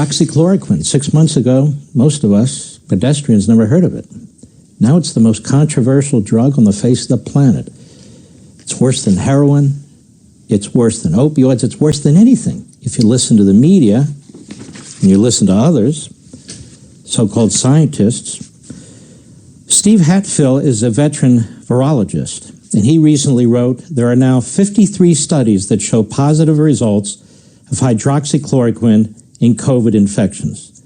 Hydroxychloroquine. 6 months ago, most of us, pedestrians, never heard of it. Now it's the most controversial drug on the face of the planet. It's worse than heroin. It's worse than opioids. It's worse than anything. If you listen to the media and you listen to others, so-called scientists. Steve Hatfill is a veteran virologist, and he recently wrote, there are now 53 studies that show positive results of hydroxychloroquine in COVID infections.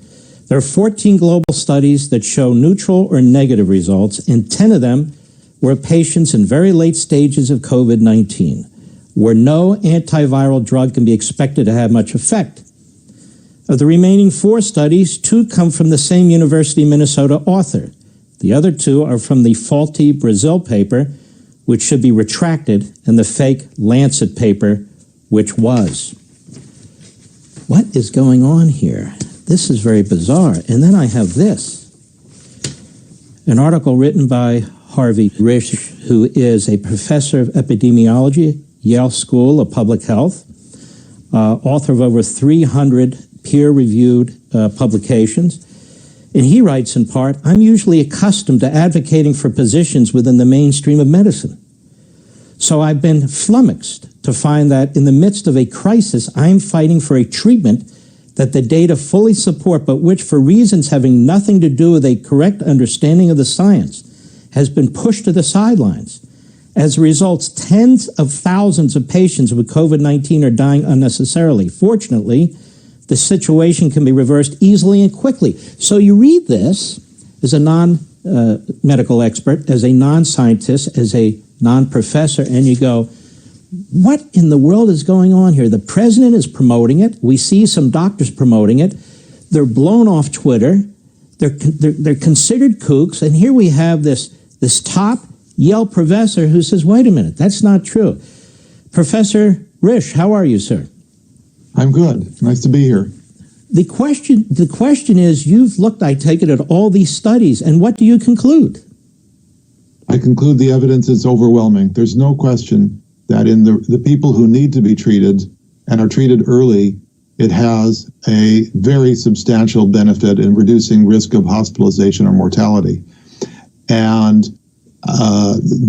There are 14 global studies that show neutral or negative results, and 10 of them were patients in very late stages of COVID-19, where no antiviral drug can be expected to have much effect. Of the remaining 4 studies, 2 come from the same University of Minnesota author. The other 2 are from the faulty Brazil paper, which should be retracted, and the fake Lancet paper, which was. What is going on here? This is very bizarre. And then I have this, an article written by Harvey Risch, who is a professor of epidemiology, Yale School of Public Health, author of over 300 peer-reviewed publications. And he writes in part, I'm usually accustomed to advocating for positions within the mainstream of medicine. So I've been flummoxed to find that in the midst of a crisis, I'm fighting for a treatment that the data fully support, but which, for reasons having nothing to do with a correct understanding of the science, has been pushed to the sidelines. As a result, tens of thousands of patients with COVID-19 are dying unnecessarily. Fortunately, the situation can be reversed easily and quickly. So you read this as a non-medical expert, as a non-scientist, as a non-professor, and you go, what in the world is going on here? The president is promoting it. We see some doctors promoting it. They're blown off Twitter. They're considered kooks. And here we have this top Yale professor who says, wait a minute, that's not true. Professor Risch, how are you, sir? I'm good. Nice to be here. The question is, you've looked, I take it, at all these studies, and what do you conclude? I conclude the evidence is overwhelming. There's no question that in the people who need to be treated and are treated early, it has a very substantial benefit in reducing risk of hospitalization or mortality. And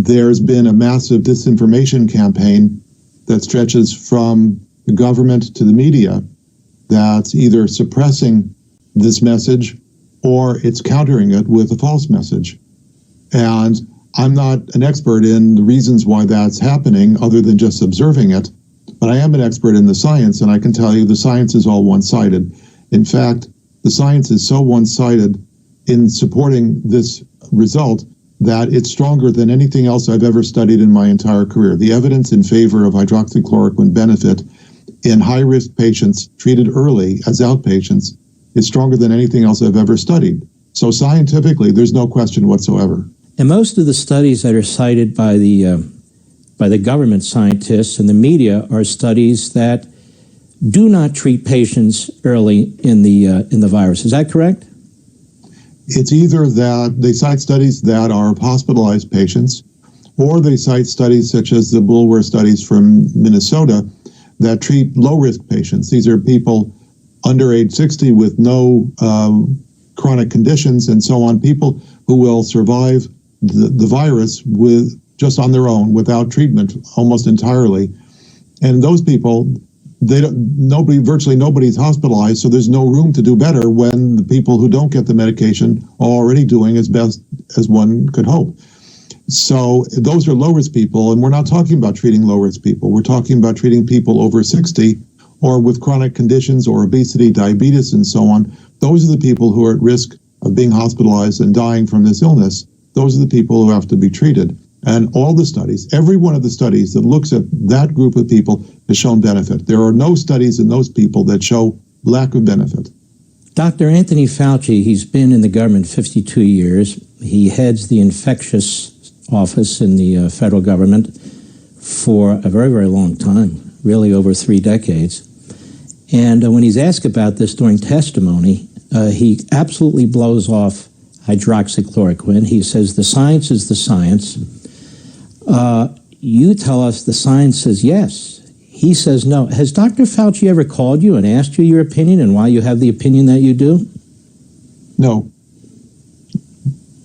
there's been a massive disinformation campaign that stretches from the government to the media that's either suppressing this message or it's countering it with a false message. And I'm not an expert in the reasons why that's happening other than just observing it, but I am an expert in the science, and I can tell you the science is all one-sided. In fact, the science is so one-sided in supporting this result that it's stronger than anything else I've ever studied in my entire career. The evidence in favor of hydroxychloroquine benefit in high-risk patients treated early as outpatients is stronger than anything else I've ever studied. So scientifically, there's no question whatsoever. And most of the studies that are cited by the government scientists and the media are studies that do not treat patients early in the virus. Is that correct? It's either that they cite studies that are hospitalized patients, or they cite studies such as the Bulwer studies from Minnesota that treat low-risk patients. These are people under age 60 with no chronic conditions and so on, people who will survive the virus with just on their own without treatment almost entirely. And those people, virtually nobody's hospitalized, so there's no room to do better when the people who don't get the medication are already doing as best as one could hope. So those are low-risk people, and we're not talking about treating low-risk people. We're talking about treating people over 60 or with chronic conditions or obesity, diabetes, and so on. Those are the people who are at risk of being hospitalized and dying from this illness. Those are the people who have to be treated. And all the studies, every one of the studies that looks at that group of people has shown benefit. There are no studies in those people that show lack of benefit. Dr. Anthony Fauci, he's been in the government 52 years. He heads the infectious office in the federal government for a very, very long time, really over 3 decades. And when he's asked about this during testimony, he absolutely blows off hydroxychloroquine. He says the science is the science. You tell us the science says yes. He says no. Has Dr. Fauci ever called you and asked you your opinion and why you have the opinion that you do? No.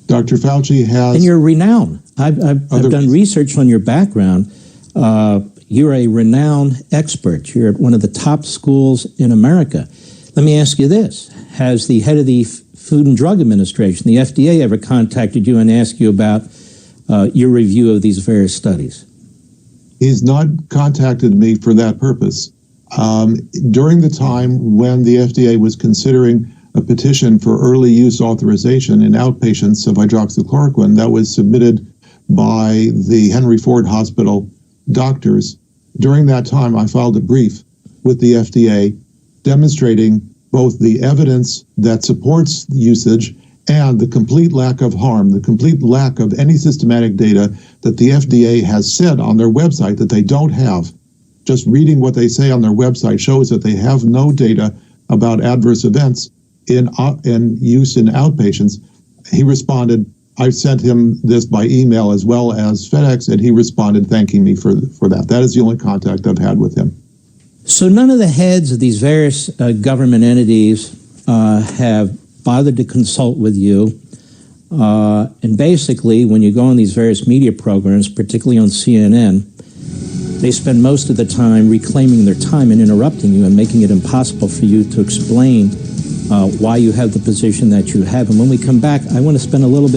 Dr. Fauci has... And you're renowned. I've done research on your background. You're a renowned expert. You're at one of the top schools in America. Let me ask you this. Has the head of the Food and Drug Administration, the FDA, ever contacted you and asked you about your review of these various studies? He's not contacted me for that purpose. During the time when the FDA was considering a petition for early use authorization in outpatients of hydroxychloroquine that was submitted by the Henry Ford Hospital doctors, during that time I filed a brief with the FDA demonstrating both the evidence that supports the usage and the complete lack of harm, the complete lack of any systematic data that the FDA has said on their website that they don't have. Just reading what they say on their website shows that they have no data about adverse events in use in outpatients. He responded, I sent him this by email as well as FedEx, and he responded thanking me for that. That is the only contact I've had with him. So none of the heads of these various government entities have bothered to consult with you. And basically, when you go on these various media programs, particularly on CNN, they spend most of the time reclaiming their time and interrupting you and making it impossible for you to explain why you have the position that you have. And when we come back, I want to spend a little bit